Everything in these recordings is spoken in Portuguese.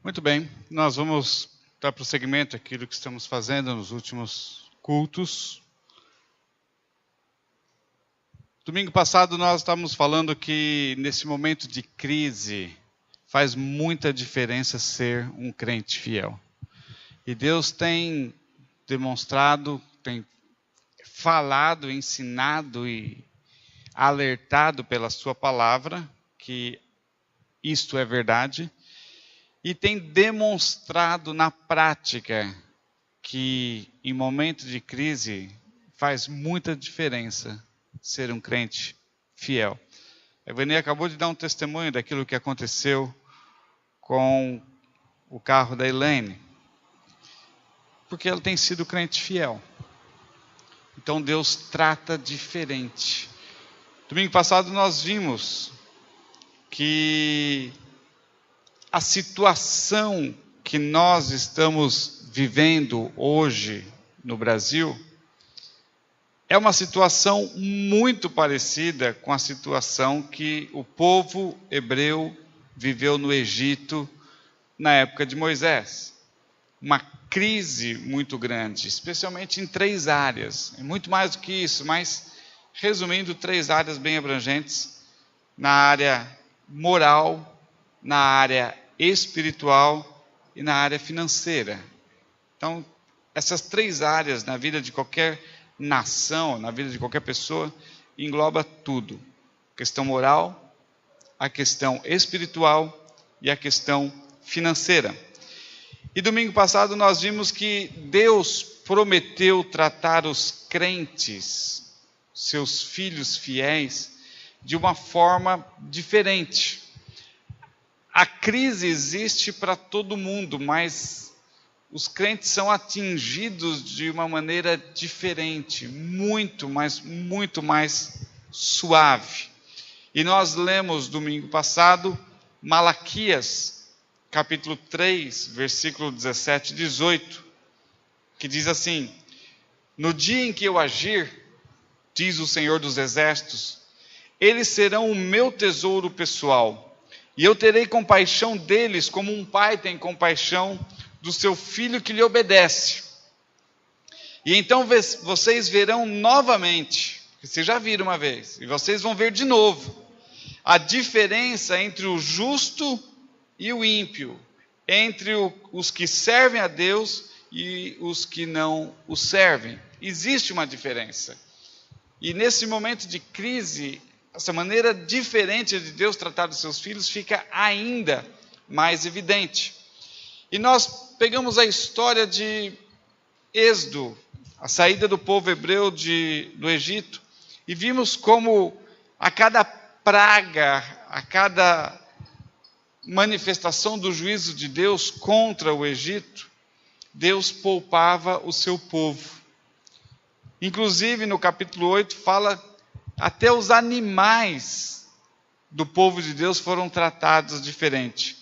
Muito bem, nós vamos dar prosseguimento àquilo que estamos fazendo nos últimos cultos. Domingo passado nós estávamos falando que nesse momento de crise faz muita diferença ser um crente fiel. E Deus tem demonstrado, tem falado, ensinado e alertado pela sua palavra que isto é verdade. E tem demonstrado na prática que em momentos de crise faz muita diferença ser um crente fiel. A Ivani acabou de dar um testemunho daquilo que aconteceu com o carro da Elaine, porque ela tem sido crente fiel. Então Deus trata diferente. Domingo passado nós vimos que a situação que nós estamos vivendo hoje no Brasil é uma situação muito parecida com a situação que o povo hebreu viveu no Egito na época de Moisés. Uma crise muito grande, especialmente em 3 áreas. É muito mais do que isso, mas resumindo, 3 áreas bem abrangentes: na área moral, na área espiritual e na área financeira. Então, essas 3 áreas na vida de qualquer nação, na vida de qualquer pessoa, engloba tudo: a questão moral, a questão espiritual e a questão financeira. E domingo passado nós vimos que Deus prometeu tratar os crentes, seus filhos fiéis, de uma forma diferente. A crise existe para todo mundo, mas os crentes são atingidos de uma maneira diferente, muito mais suave. E nós lemos domingo passado Malaquias, capítulo 3, versículo 17 e 18, que diz assim: no dia em que eu agir, diz o Senhor dos Exércitos, eles serão o meu tesouro pessoal, e eu terei compaixão deles como um pai tem compaixão do seu filho que lhe obedece. E então vocês verão novamente, vocês já viram uma vez, e vocês vão ver de novo, a diferença entre o justo e o ímpio, entre os que servem a Deus e os que não o servem. Existe uma diferença. E nesse momento de crise, essa maneira diferente de Deus tratar os seus filhos fica ainda mais evidente. E nós pegamos a história de Êxodo, a saída do povo hebreu do Egito, e vimos como a cada praga, a cada manifestação do juízo de Deus contra o Egito, Deus poupava o seu povo. Inclusive no capítulo 8 fala até os animais do povo de Deus foram tratados diferente.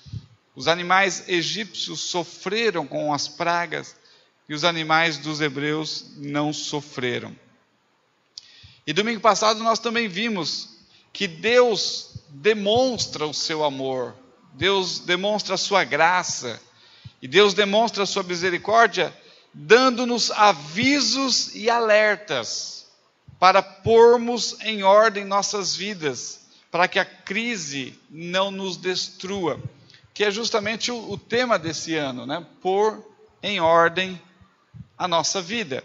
Os animais egípcios sofreram com as pragas e os animais dos hebreus não sofreram. E domingo passado nós também vimos que Deus demonstra o seu amor, Deus demonstra a sua graça e Deus demonstra a sua misericórdia dando-nos avisos e alertas para pormos em ordem nossas vidas, para que a crise não nos destrua, que é justamente o tema desse ano, né? Pôr em ordem a nossa vida.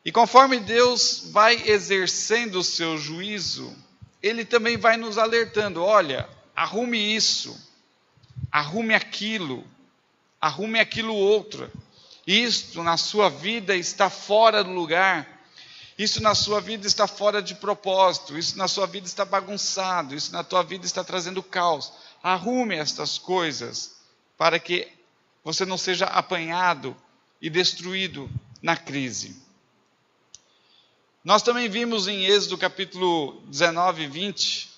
E conforme Deus vai exercendo o seu juízo, Ele também vai nos alertando: olha, arrume isso, arrume aquilo outro. Isto na sua vida está fora do lugar. Isso na sua vida está fora de propósito. Isso na sua vida está bagunçado. Isso na tua vida está trazendo caos. Arrume estas coisas para que você não seja apanhado e destruído na crise. Nós também vimos em Êxodo capítulo 19 e 20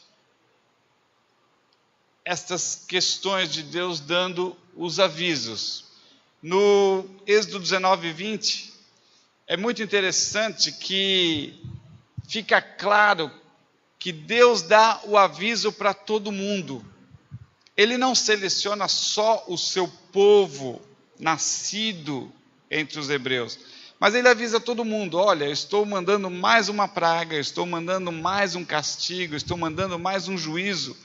estas questões de Deus dando os avisos. No Êxodo 19 e 20, é muito interessante que fica claro que Deus dá o aviso para todo mundo. Ele não seleciona só o seu povo nascido entre os hebreus, mas ele avisa todo mundo: olha, eu estou mandando mais uma praga, eu estou mandando mais um castigo, eu estou mandando mais um juízo.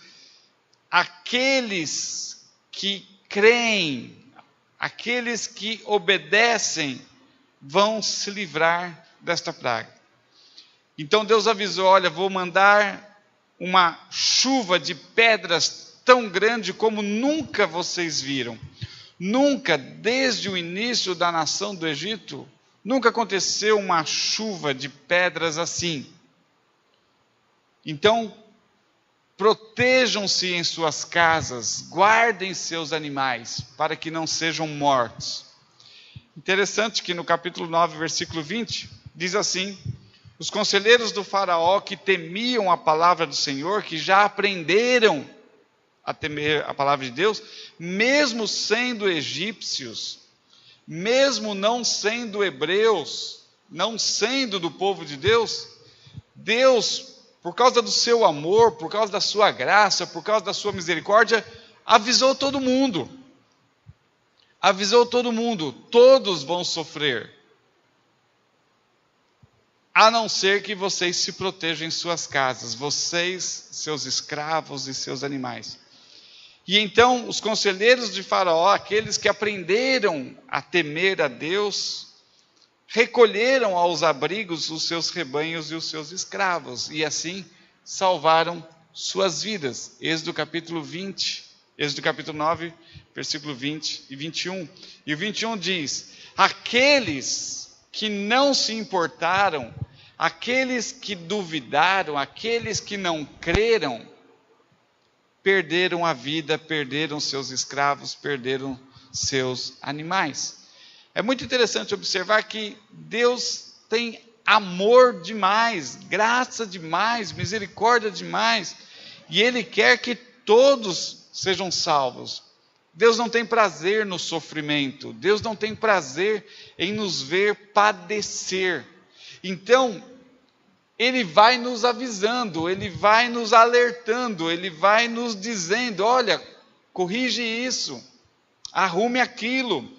Aqueles que creem, aqueles que obedecem, vão se livrar desta praga. Então Deus avisou: olha, vou mandar uma chuva de pedras tão grande como nunca vocês viram. Nunca, desde o início da nação do Egito, nunca aconteceu uma chuva de pedras assim. Então, protejam-se em suas casas, guardem seus animais, para que não sejam mortos. Interessante que no capítulo 9, versículo 20, diz assim: os conselheiros do faraó que temiam a palavra do Senhor, que já aprenderam a temer a palavra de Deus, mesmo sendo egípcios, mesmo não sendo hebreus, não sendo do povo de Deus, Deus, por causa do seu amor, por causa da sua graça, por causa da sua misericórdia, avisou todo mundo. Avisou todo mundo: todos vão sofrer, a não ser que vocês se protejam em suas casas, vocês, seus escravos e seus animais. E então os conselheiros de Faraó, aqueles que aprenderam a temer a Deus, recolheram aos abrigos os seus rebanhos e os seus escravos, e assim salvaram suas vidas. Êxodo capítulo 9, versículo 20 e 21. E o 21 diz: aqueles que não se importaram, aqueles que duvidaram, aqueles que não creram, perderam a vida, perderam seus escravos, perderam seus animais. É muito interessante observar que Deus tem amor demais, graça demais, misericórdia demais, e Ele quer que todos sejam salvos. Deus não tem prazer no sofrimento, Deus não tem prazer em nos ver padecer. Então, Ele vai nos avisando, Ele vai nos alertando, Ele vai nos dizendo: olha, corrige isso, arrume aquilo,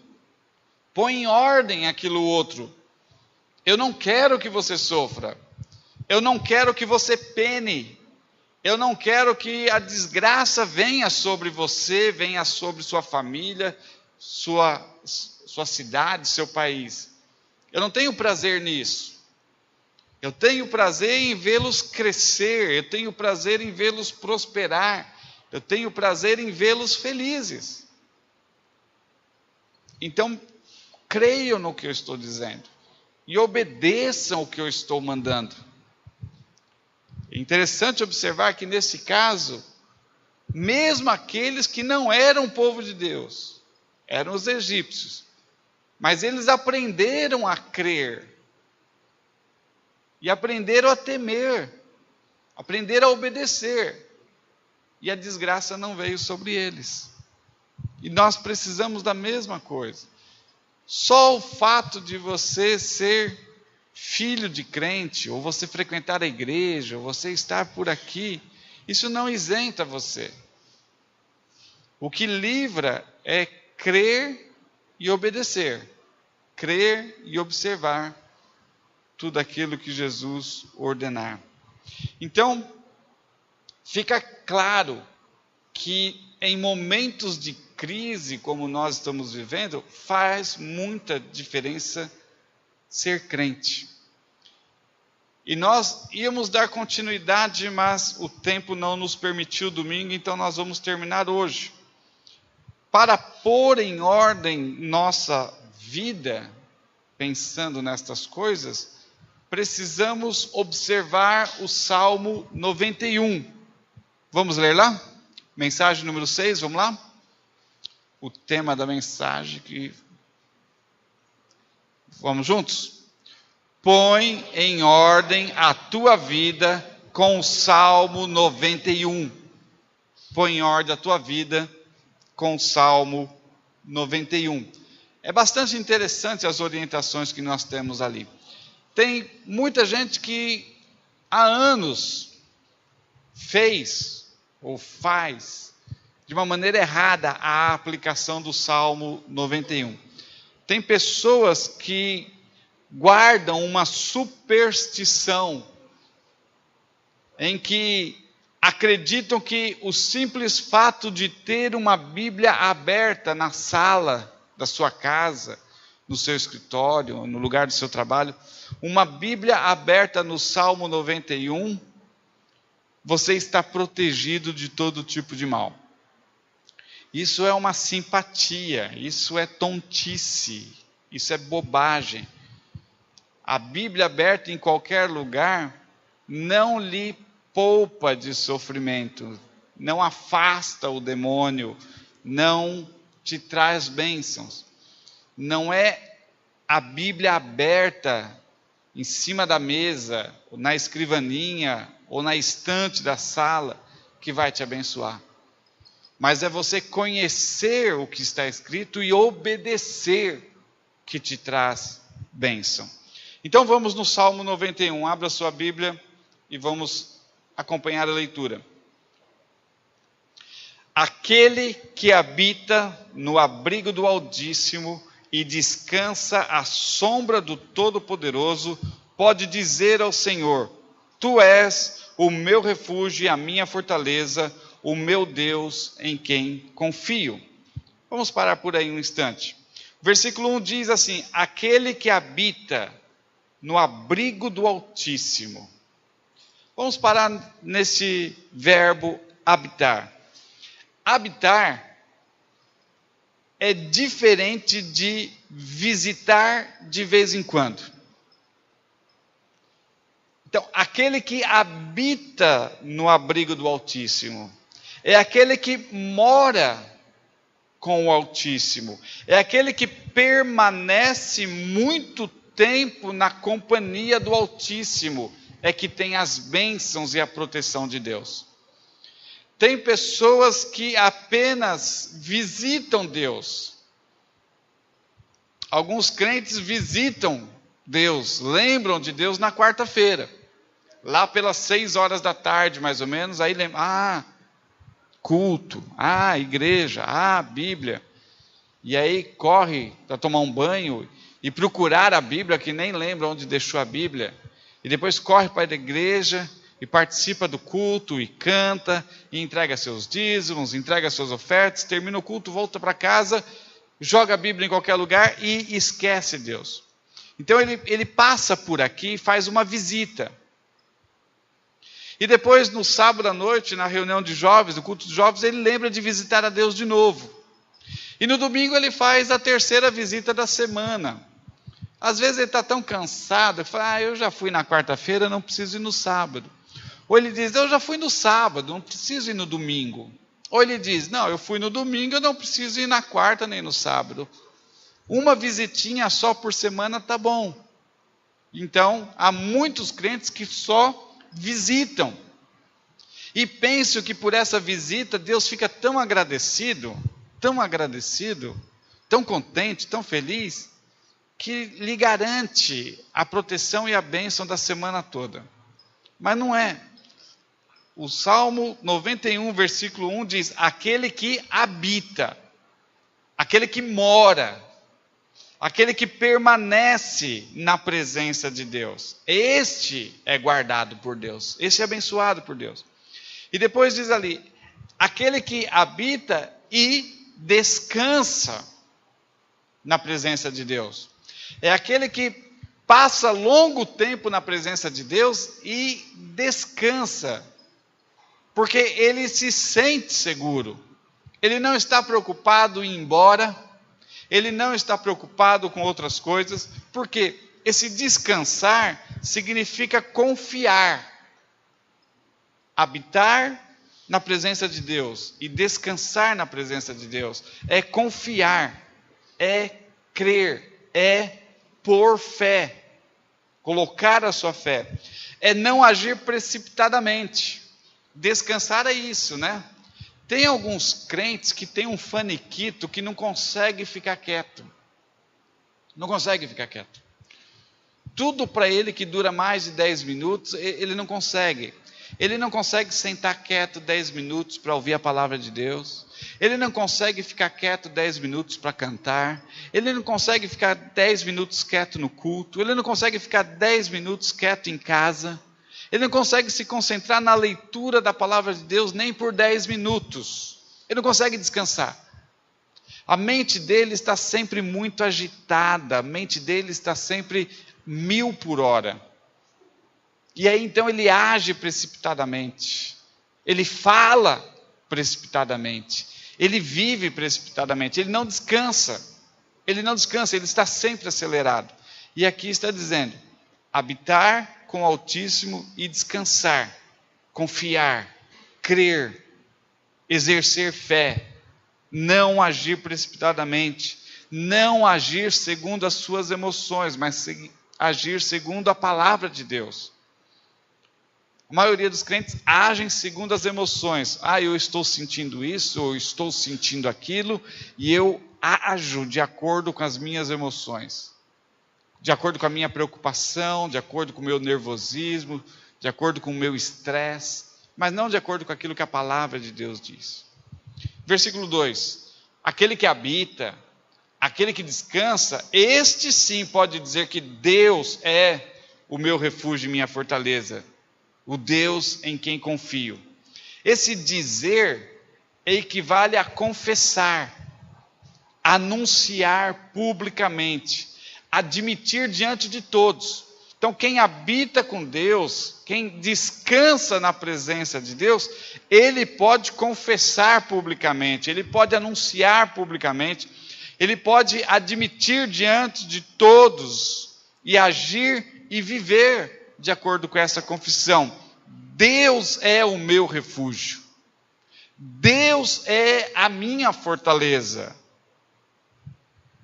põe em ordem aquilo outro. Eu não quero que você sofra, eu não quero que você pene, eu não quero que a desgraça venha sobre você, venha sobre sua família, sua cidade, seu país. Eu não tenho prazer nisso. Eu tenho prazer em vê-los crescer, eu tenho prazer em vê-los prosperar, eu tenho prazer em vê-los felizes. Então, creiam no que eu estou dizendo e obedeçam o que eu estou mandando. É interessante observar que nesse caso, mesmo aqueles que não eram povo de Deus, eram os egípcios, mas eles aprenderam a crer, e aprenderam a temer, aprenderam a obedecer, e a desgraça não veio sobre eles. E nós precisamos da mesma coisa. Só o fato de você ser filho de crente, ou você frequentar a igreja, ou você estar por aqui, isso não isenta você. O que livra é crer e obedecer, crer e observar tudo aquilo que Jesus ordenar. Então, fica claro que em momentos de crise como nós estamos vivendo, faz muita diferença ser crente. E nós íamos dar continuidade, mas o tempo não nos permitiu domingo, então nós vamos terminar hoje. Para pôr em ordem nossa vida, pensando nestas coisas, precisamos observar o Salmo 91. Vamos ler lá? Mensagem número 6, vamos lá? O tema da mensagem que... Vamos juntos? Põe em ordem a tua vida com o Salmo 91. Põe em ordem a tua vida com o Salmo 91. É bastante interessante as orientações que nós temos ali. Tem muita gente que há anos fez ou faz de uma maneira errada a aplicação do Salmo 91. Tem pessoas que guardam uma superstição em que acreditam que o simples fato de ter uma Bíblia aberta na sala da sua casa, no seu escritório, no lugar do seu trabalho, uma Bíblia aberta no Salmo 91, você está protegido de todo tipo de mal. Isso é uma simpatia, isso é tontice, isso é bobagem. A Bíblia aberta em qualquer lugar não lhe poupa de sofrimento, não afasta o demônio, não te traz bênçãos. Não é a Bíblia aberta em cima da mesa, na escrivaninha ou na estante da sala que vai te abençoar. Mas é você conhecer o que está escrito e obedecer que te traz bênção. Então vamos no Salmo 91, abra sua Bíblia e vamos acompanhar a leitura. Aquele que habita no abrigo do Altíssimo e descansa à sombra do Todo-Poderoso, pode dizer ao Senhor: Tu és o meu refúgio e a minha fortaleza, o meu Deus em quem confio. Vamos parar por aí um instante. O versículo 1 diz assim: aquele que habita no abrigo do Altíssimo. Vamos parar nesse verbo habitar. Habitar é diferente de visitar de vez em quando. Então, aquele que habita no abrigo do Altíssimo é aquele que mora com o Altíssimo, é aquele que permanece muito tempo na companhia do Altíssimo, é que tem as bênçãos e a proteção de Deus. Tem pessoas que apenas visitam Deus. Alguns crentes visitam Deus, lembram de Deus na quarta-feira, lá pelas 6 horas da tarde, mais ou menos, aí lembram, culto, igreja, Bíblia. E aí corre para tomar um banho e procurar a Bíblia, que nem lembra onde deixou a Bíblia. E depois corre para a igreja e participa do culto, e canta, e entrega seus dízimos, entrega suas ofertas, termina o culto, volta para casa, joga a Bíblia em qualquer lugar e esquece Deus. Então ele passa por aqui e faz uma visita. E depois, no sábado à noite, na reunião de jovens, no culto de jovens, ele lembra de visitar a Deus de novo. E no domingo ele faz a terceira visita da semana. Às vezes ele está tão cansado, ele fala, eu já fui na quarta-feira, não preciso ir no sábado. Ou ele diz, eu já fui no sábado, não preciso ir no domingo. Ou ele diz, não, eu fui no domingo, eu não preciso ir na quarta nem no sábado. Uma visitinha só por semana está bom. Então, há muitos crentes que só visitam. E penso que por essa visita, Deus fica tão agradecido, tão contente, tão feliz, que lhe garante a proteção e a bênção da semana toda. Mas não é. O Salmo 91, versículo 1 diz, aquele que habita, aquele que mora, aquele que permanece na presença de Deus. Este é guardado por Deus, este é abençoado por Deus. E depois diz ali, aquele que habita e descansa na presença de Deus. É aquele que passa longo tempo na presença de Deus e descansa, porque ele se sente seguro. Ele não está preocupado em ir embora, ele não está preocupado com outras coisas, porque esse descansar significa confiar. Habitar na presença de Deus e descansar na presença de Deus é confiar, é crer, é por fé, colocar a sua fé, é não agir precipitadamente. Descansar é isso, né? Tem alguns crentes que têm um faniquito que não consegue ficar quieto. Não consegue ficar quieto. Tudo para ele que dura mais de 10 minutos, ele não consegue. Ele não consegue sentar quieto 10 minutos para ouvir a palavra de Deus. Ele não consegue ficar quieto 10 minutos para cantar. Ele não consegue ficar 10 minutos quieto no culto. Ele não consegue ficar 10 minutos quieto em casa. Ele não consegue se concentrar na leitura da palavra de Deus nem por 10 minutos. Ele não consegue descansar. A mente dele está sempre muito agitada. A mente dele está sempre 1000 por hora. E aí então ele age precipitadamente. Ele fala precipitadamente. Ele vive precipitadamente. Ele não descansa. Ele não descansa, ele está sempre acelerado. E aqui está dizendo: habitar com o Altíssimo e descansar, confiar, crer, exercer fé, não agir precipitadamente, não agir segundo as suas emoções, mas agir segundo a palavra de Deus. A maioria dos crentes agem segundo as emoções. Eu estou sentindo isso, ou estou sentindo aquilo, e eu ajo de acordo com as minhas emoções. De acordo com a minha preocupação, de acordo com o meu nervosismo, de acordo com o meu estresse, mas não de acordo com aquilo que a palavra de Deus diz. Versículo 2: aquele que habita, aquele que descansa, este sim pode dizer que Deus é o meu refúgio e minha fortaleza, o Deus em quem confio. Esse dizer equivale a confessar, anunciar publicamente, admitir diante de todos. Então, quem habita com Deus, quem descansa na presença de Deus, ele pode confessar publicamente, ele pode anunciar publicamente, ele pode admitir diante de todos e agir e viver de acordo com essa confissão. Deus é o meu refúgio. Deus é a minha fortaleza.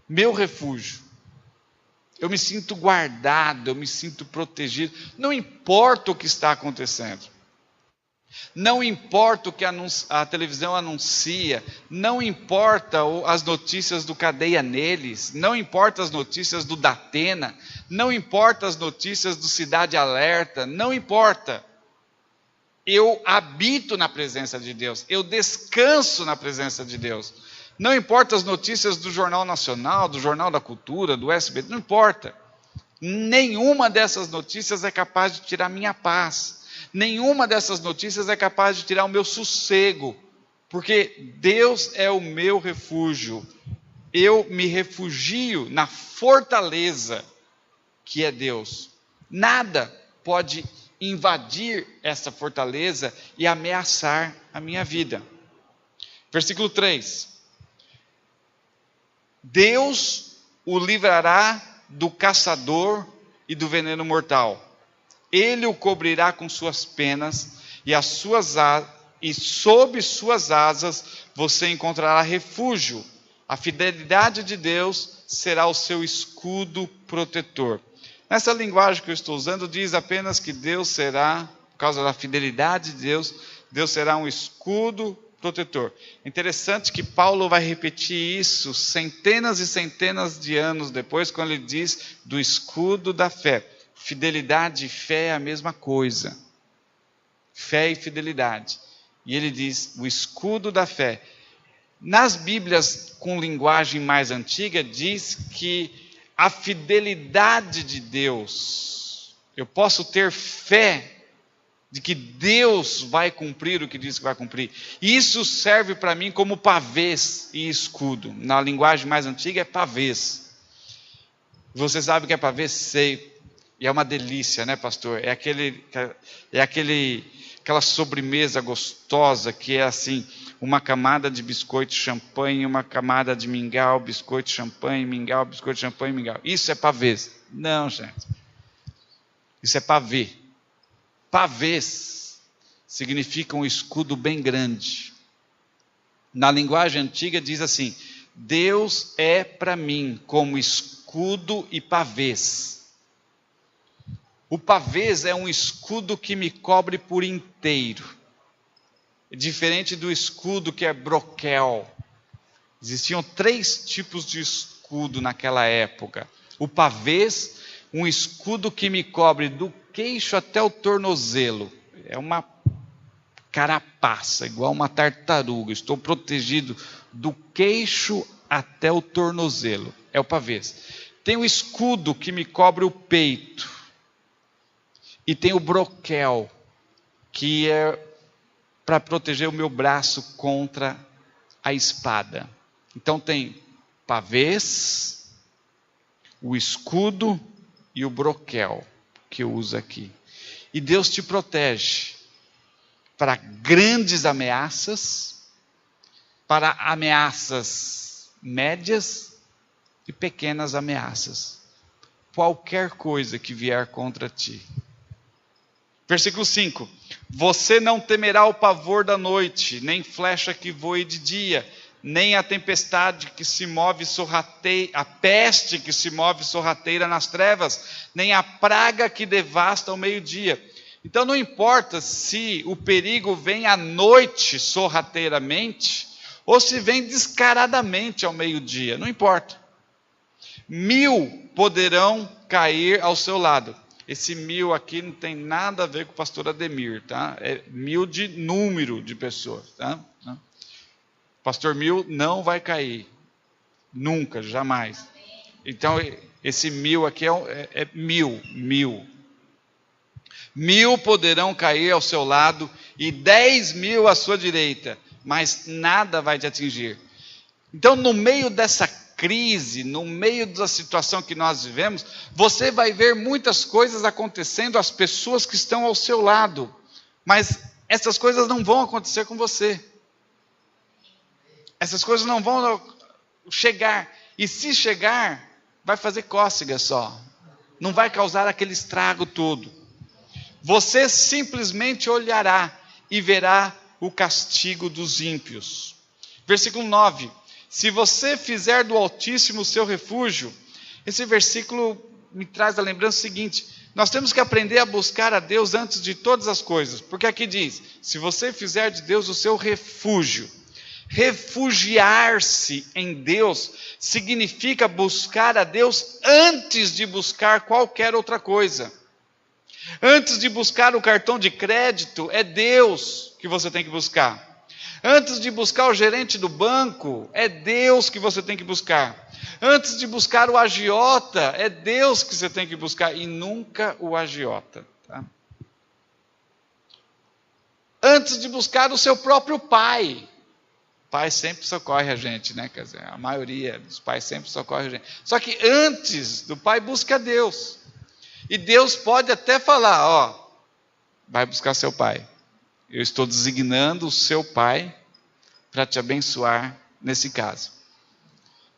Meu refúgio. Eu me sinto guardado, eu me sinto protegido. Não importa o que está acontecendo. Não importa o que a televisão anuncia. Não importa as notícias do Cadeia Neles. Não importa as notícias do Datena. Não importa as notícias do Cidade Alerta. Não importa. Eu habito na presença de Deus. Eu descanso na presença de Deus. Não importa as notícias do Jornal Nacional, do Jornal da Cultura, do SBT, não importa. Nenhuma dessas notícias é capaz de tirar minha paz. Nenhuma dessas notícias é capaz de tirar o meu sossego. Porque Deus é o meu refúgio. Eu me refugio na fortaleza que é Deus. Nada pode invadir essa fortaleza e ameaçar a minha vida. Versículo 3. Deus o livrará do caçador e do veneno mortal. Ele o cobrirá com suas penas e sob suas asas você encontrará refúgio. A fidelidade de Deus será o seu escudo protetor. Nessa linguagem que eu estou usando, diz apenas que Deus será, por causa da fidelidade de Deus, Deus será um escudo protetor. Interessante que Paulo vai repetir isso centenas e centenas de anos depois, quando ele diz do escudo da fé. Fidelidade e fé é a mesma coisa. Fé e fidelidade. E ele diz o escudo da fé. Nas Bíblias com linguagem mais antiga, diz que a fidelidade de Deus, eu posso ter fé de que Deus vai cumprir o que diz que vai cumprir. Isso serve para mim como pavês e escudo. Na linguagem mais antiga é pavês. Você sabe o que é pavês? Sei. E é uma delícia, né, pastor? É aquela sobremesa gostosa que é assim, uma camada de biscoito champanhe, uma camada de mingau, biscoito champanhe, mingau, biscoito champanhe, mingau. Isso é pavês. Não, gente. Isso é pavê. Pavês significa um escudo bem grande. Na linguagem antiga diz assim: Deus é para mim como escudo e pavês. O pavês é um escudo que me cobre por inteiro. Diferente do escudo que é broquel. Existiam 3 tipos de escudo naquela época. O pavês, um escudo que me cobre do queixo até o tornozelo. É uma carapaça, igual uma tartaruga. Estou protegido do queixo até o tornozelo. É o pavês. Tem o escudo que me cobre o peito. E tem o broquel, que é para proteger o meu braço contra a espada. Então tem pavês, o escudo e o broquel que eu uso aqui. E Deus te protege para grandes ameaças, para ameaças médias e pequenas ameaças. Qualquer coisa que vier contra ti. Versículo 5. Você não temerá o pavor da noite, nem flecha que voe de dia, nem a tempestade que se move sorrateira, a peste que se move sorrateira nas trevas, nem a praga que devasta ao meio-dia. Então não importa se o perigo vem à noite sorrateiramente, ou se vem descaradamente ao meio-dia, não importa. 1000 poderão cair ao seu lado. Esse 1000 aqui não tem nada a ver com o pastor Ademir, tá? É 1000 de número de pessoas, tá? Pastor 1000 não vai cair. Nunca, jamais. Então, esse 1000 aqui é 1000. 1000 poderão cair ao seu lado e 10.000 à sua direita, mas nada vai te atingir. Então, no meio dessa crise, no meio da situação que nós vivemos, você vai ver muitas coisas acontecendo às pessoas que estão ao seu lado, mas essas coisas não vão acontecer com você. Essas coisas não vão chegar, e se chegar, vai fazer cócega só, não vai causar aquele estrago todo. Você simplesmente olhará e verá o castigo dos ímpios. Versículo 9. Se você fizer do Altíssimo o seu refúgio, esse versículo me traz a lembrança seguinte: nós temos que aprender a buscar a Deus antes de todas as coisas, porque aqui diz, se você fizer de Deus o seu refúgio, refugiar-se em Deus significa buscar a Deus antes de buscar qualquer outra coisa. Antes de buscar o cartão de crédito, é Deus que você tem que buscar. Antes de buscar o gerente do banco, é Deus que você tem que buscar. Antes de buscar o agiota, é Deus que você tem que buscar, e nunca o agiota. Tá? Antes de buscar o seu próprio pai. O pai sempre socorre a gente, né? Quer dizer, a maioria dos pais sempre socorre a gente. Só que antes do pai, busca a Deus. E Deus pode até falar, ó, vai buscar seu pai. Eu estou designando o seu pai para te abençoar nesse caso.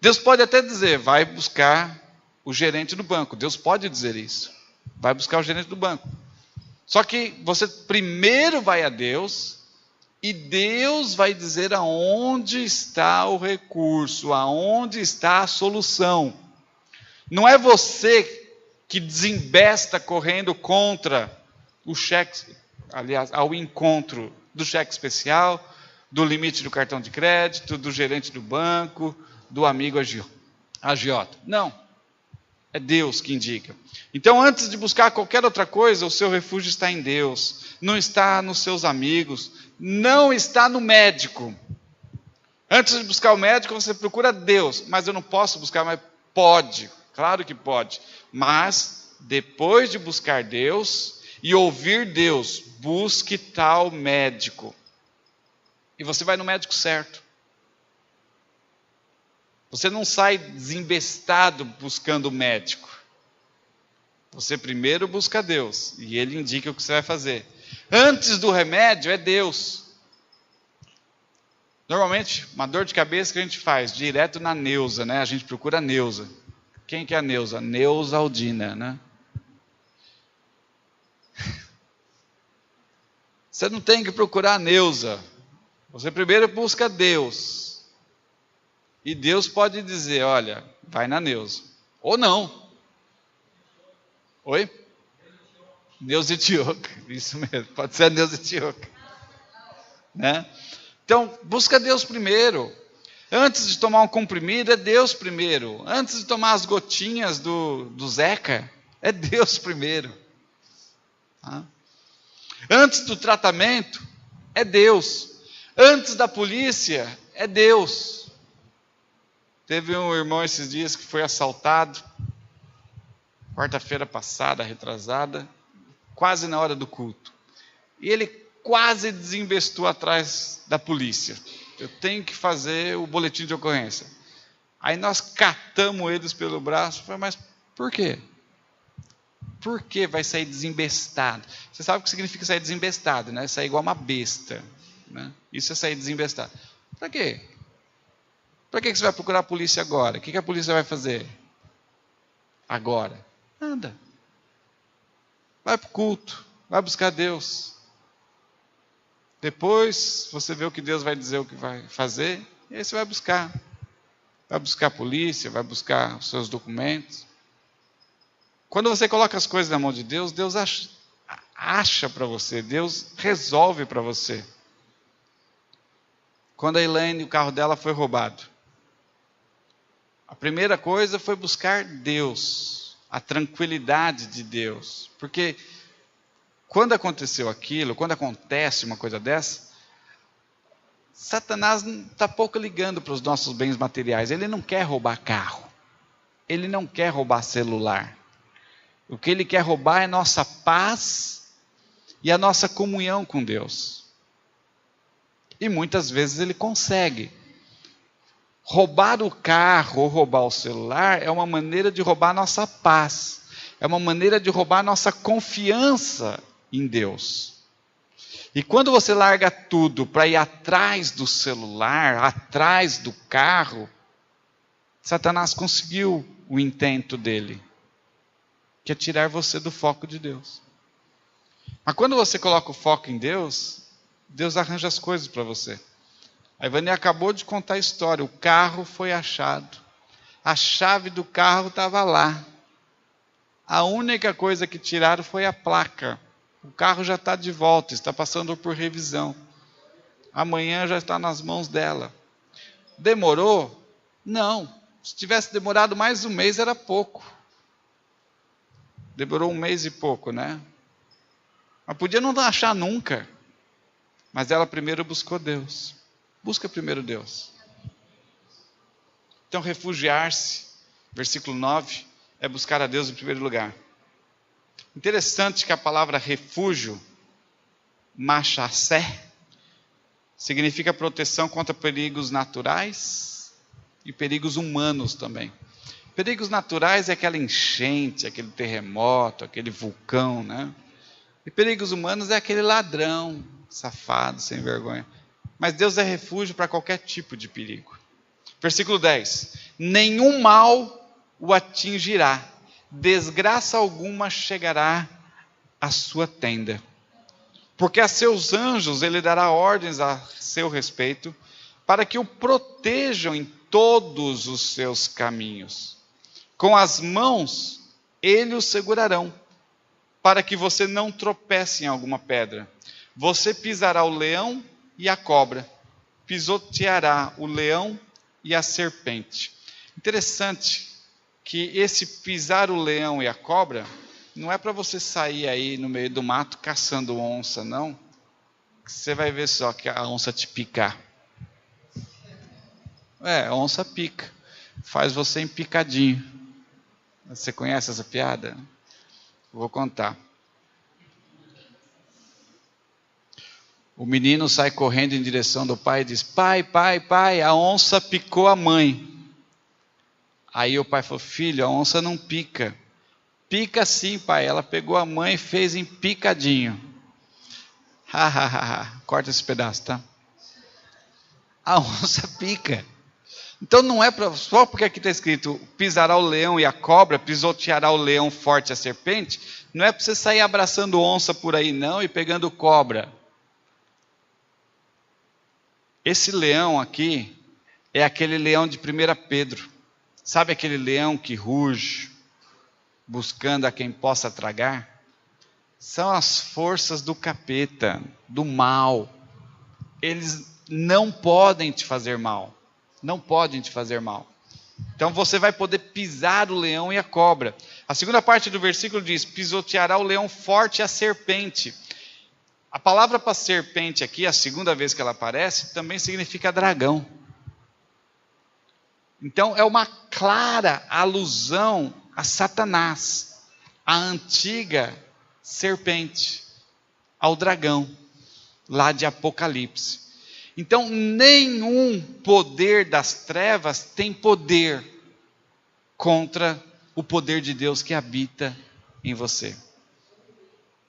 Deus pode até dizer, vai buscar o gerente do banco. Deus pode dizer isso. Vai buscar o gerente do banco. Só que você primeiro vai a Deus, e Deus vai dizer aonde está o recurso, aonde está a solução. Não é você que desembesta correndo contra o cheque, aliás, ao encontro do cheque especial, do limite do cartão de crédito, do gerente do banco, do amigo agiota. Não, é Deus que indica. Então, antes de buscar qualquer outra coisa, o seu refúgio está em Deus, não está nos seus amigos, não está no médico. Antes de buscar o médico, você procura Deus, mas eu não posso buscar, mas pode, claro que pode. Mas, depois de buscar Deus e ouvir Deus, busque tal médico. E você vai no médico certo. Você não sai desembestado buscando o médico. Você primeiro busca Deus, e Ele indica o que você vai fazer. Antes do remédio é Deus. Normalmente, uma dor de cabeça que a gente faz, direto na Neusa, né? A gente procura a Neusa. Quem que é a Neusa? Neusaldina, né? Você não tem que procurar a Neusa. Você primeiro busca Deus. E Deus pode dizer, olha, vai na Neusa. Ou não. Oi? Neusa Etioca. Isso mesmo, pode ser a Neusa Etioca. Né? Então, busca Deus primeiro. Antes de tomar um comprimido, é Deus primeiro. Antes de tomar as gotinhas do Zeca, é Deus primeiro. Tá? Antes do tratamento, é Deus. Antes da polícia, é Deus. Teve um irmão esses dias que foi assaltado, quarta-feira passada, retrasada, quase na hora do culto. E ele quase desembestou atrás da polícia. Eu tenho que fazer o boletim de ocorrência. Aí nós catamos eles pelo braço. Falei, mas por quê? Por que vai sair desembestado? Você sabe o que significa sair desembestado, né? Sair igual uma besta, né? Isso é sair desembestado. Para quê? Para que você vai procurar a polícia agora? O que a polícia vai fazer agora? Nada. Vai para o culto. Vai buscar Deus. Depois você vê o que Deus vai dizer, o que vai fazer. E aí você vai buscar. Vai buscar a polícia, vai buscar os seus documentos. Quando você coloca as coisas na mão de Deus, Deus acha para você, Deus resolve para você. Quando a Elaine, o carro dela foi roubado, a primeira coisa foi buscar Deus, a tranquilidade de Deus. Porque quando aconteceu aquilo, quando acontece uma coisa dessa, Satanás está pouco ligando para os nossos bens materiais. Ele não quer roubar carro, ele não quer roubar celular. O que ele quer roubar é nossa paz e a nossa comunhão com Deus. E muitas vezes ele consegue. Roubar o carro ou roubar o celular é uma maneira de roubar a nossa paz. É uma maneira de roubar a nossa confiança em Deus. E quando você larga tudo para ir atrás do celular, atrás do carro, Satanás conseguiu o intento dele, que é tirar você do foco de Deus. Mas quando você coloca o foco em Deus, Deus arranja as coisas para você. A Ivani acabou de contar a história. O carro foi achado. A chave do carro estava lá. A única coisa que tiraram foi a placa. O carro já está de volta, está passando por revisão. Amanhã já está nas mãos dela. Demorou? Não. Se tivesse demorado mais um mês, era pouco. Demorou um mês e pouco, né? Mas podia não achar nunca. Mas ela primeiro buscou Deus. Busca primeiro Deus. Então, refugiar-se, versículo 9, é buscar a Deus em primeiro lugar. Interessante que a palavra refúgio, machassé, significa proteção contra perigos naturais e perigos humanos também. Perigos naturais é aquela enchente, aquele terremoto, aquele vulcão, né? E perigos humanos é aquele ladrão, safado, sem vergonha. Mas Deus é refúgio para qualquer tipo de perigo. Versículo 10. Nenhum mal o atingirá, desgraça alguma chegará à sua tenda. Porque a seus anjos ele dará ordens a seu respeito, para que o protejam em todos os seus caminhos. Com as mãos ele o segurarão, para que você não tropece em alguma pedra. Você pisará o leão e a cobra, pisoteará o leão e a serpente. Interessante que esse pisar o leão e a cobra não é para você sair aí no meio do mato caçando onça, não. Você vai ver só que a onça te picar. A onça pica, faz você empicadinho. Você conhece essa piada? Vou contar. O menino sai correndo em direção do pai e diz: pai, pai, pai, a onça picou a mãe. Aí o pai falou: filho, a onça não pica. Pica sim, pai, ela pegou a mãe e fez em picadinho. Corta esse pedaço, tá? A onça pica. Então não é só porque aqui está escrito pisará o leão e a cobra, pisoteará o leão forte e a serpente, não é para você sair abraçando onça por aí não e pegando cobra. Esse leão aqui é aquele leão de 1 Pedro. Sabe aquele leão que ruge, buscando a quem possa tragar? São as forças do capeta, do mal. Eles não podem te fazer mal. Não podem te fazer mal. Então você vai poder pisar o leão e a cobra. A segunda parte do versículo diz: pisoteará o leão forte e a serpente. A palavra para serpente aqui, a segunda vez que ela aparece, também significa dragão. Então é uma clara alusão a Satanás, a antiga serpente, ao dragão, lá de Apocalipse. Então nenhum poder das trevas tem poder contra o poder de Deus que habita em você.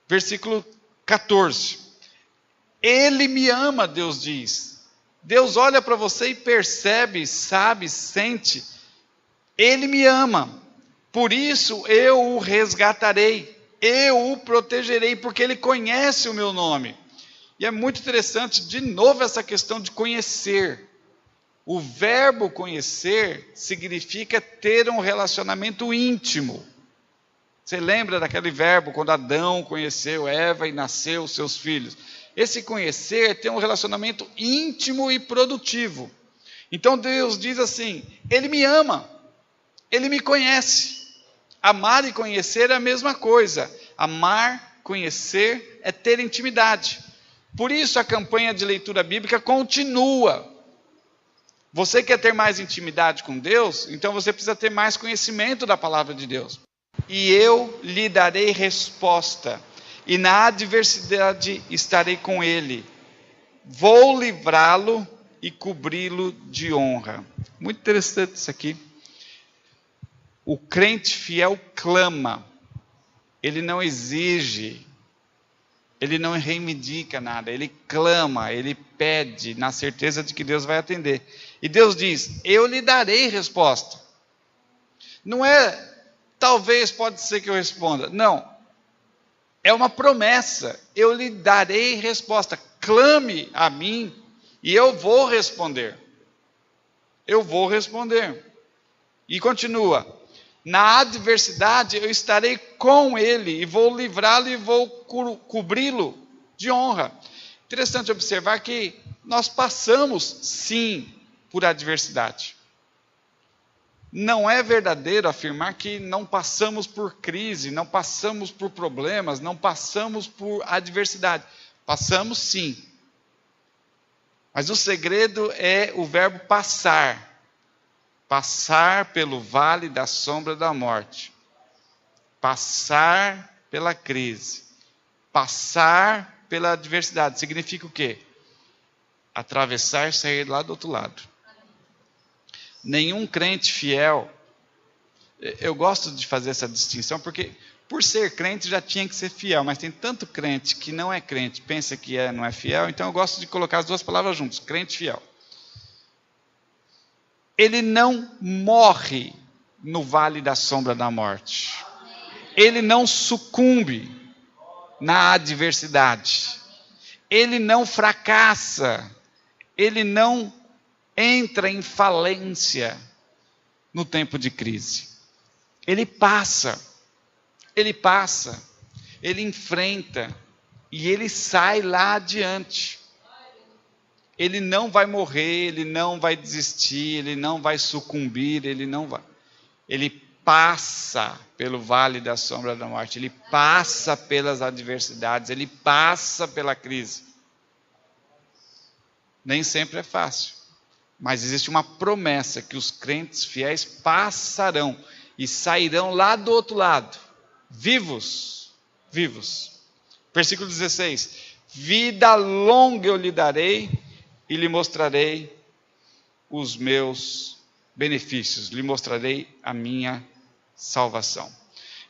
Versículo 14. Ele me ama, Deus diz. Deus olha para você e percebe, sabe, sente. Ele me ama. Por isso eu o resgatarei. Eu o protegerei, porque ele conhece o meu nome. E é muito interessante, de novo, essa questão de conhecer. O verbo conhecer significa ter um relacionamento íntimo. Você lembra daquele verbo quando Adão conheceu Eva e nasceu os seus filhos? Esse conhecer tem um relacionamento íntimo e produtivo. Então Deus diz assim: Ele me ama, Ele me conhece. Amar e conhecer é a mesma coisa. Amar, conhecer é ter intimidade. Por isso a campanha de leitura bíblica continua. Você quer ter mais intimidade com Deus? Então você precisa ter mais conhecimento da palavra de Deus. E eu lhe darei resposta, e na adversidade estarei com ele. Vou livrá-lo e cobri-lo de honra. Muito interessante isso aqui. O crente fiel clama, ele não exige, ele não reivindica nada, ele clama, ele pede, na certeza de que Deus vai atender. E Deus diz: eu lhe darei resposta. Não é, talvez, pode ser que eu responda. Não. É uma promessa. Eu lhe darei resposta. Clame a mim e eu vou responder. Eu vou responder. E continua. Na adversidade eu estarei com ele e vou livrá-lo e vou cobri-lo de honra. Interessante observar que nós passamos, sim, por adversidade. Não é verdadeiro afirmar que não passamos por crise, não passamos por problemas, não passamos por adversidade. Passamos sim. Mas o segredo é o verbo passar. Passar pelo vale da sombra da morte. Passar pela crise. Passar pela adversidade. Significa o quê? Atravessar e sair lá do outro lado. Nenhum crente fiel, eu gosto de fazer essa distinção, porque por ser crente já tinha que ser fiel, mas tem tanto crente que não é crente, pensa que não é fiel, então eu gosto de colocar as duas palavras juntas, crente e fiel. Ele não morre no vale da sombra da morte, ele não sucumbe na adversidade, ele não fracassa, ele não entra em falência no tempo de crise. Ele passa, ele enfrenta e ele sai lá adiante. Ele não vai morrer, ele não vai desistir, ele não vai sucumbir, ele não vai. Ele passa pelo vale da sombra da morte, ele passa pelas adversidades, ele passa pela crise. Nem sempre é fácil. Mas existe uma promessa que os crentes fiéis passarão e sairão lá do outro lado, vivos, vivos. Versículo 16: vida longa eu lhe darei e lhe mostrarei os meus benefícios, lhe mostrarei a minha salvação.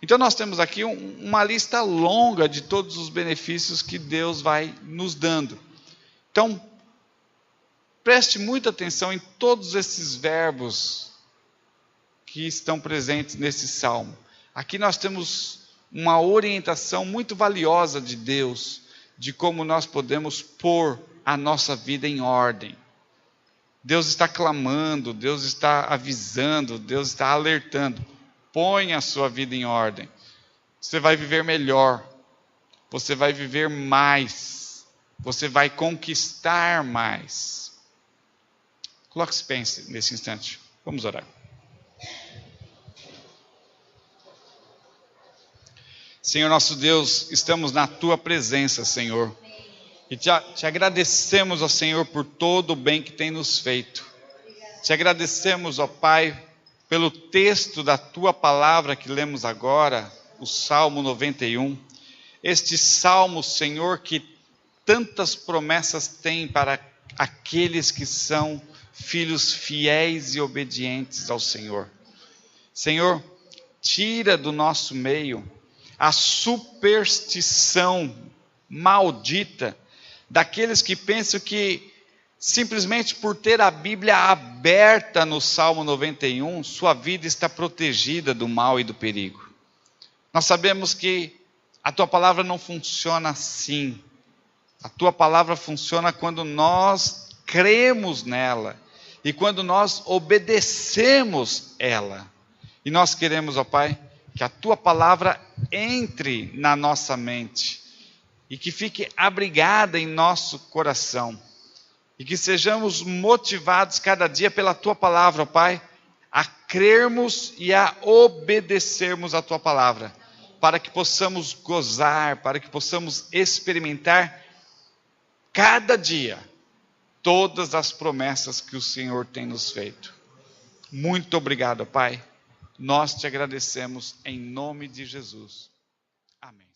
Então nós temos aqui uma lista longa de todos os benefícios que Deus vai nos dando. Então, preste muita atenção em todos esses verbos que estão presentes nesse salmo. Aqui nós temos uma orientação muito valiosa de Deus, de como nós podemos pôr a nossa vida em ordem. Deus está clamando, Deus está avisando, Deus está alertando. Põe a sua vida em ordem. Você vai viver melhor, você vai viver mais, você vai conquistar mais. Coloque-se em pé nesse instante. Vamos orar. Senhor nosso Deus, estamos na Tua presença, Senhor. E te agradecemos, ó Senhor, por todo o bem que tem nos feito. Te agradecemos, ó Pai, pelo texto da Tua palavra que lemos agora, o Salmo 91. Este Salmo, Senhor, que tantas promessas tem para aqueles que são filhos fiéis e obedientes ao Senhor. Senhor, tira do nosso meio a superstição maldita daqueles que pensam que simplesmente por ter a Bíblia aberta no Salmo 91, sua vida está protegida do mal e do perigo. Nós sabemos que a Tua palavra não funciona assim. A Tua palavra funciona quando nós cremos nela e quando nós obedecemos ela. E nós queremos, ó Pai, que a Tua palavra entre na nossa mente e que fique abrigada em nosso coração. E que sejamos motivados cada dia pela Tua palavra, ó Pai, a crermos e a obedecermos a Tua palavra, para que possamos gozar, para que possamos experimentar cada dia todas as promessas que o Senhor tem nos feito. Muito obrigado, Pai. Nós te agradecemos em nome de Jesus. Amém.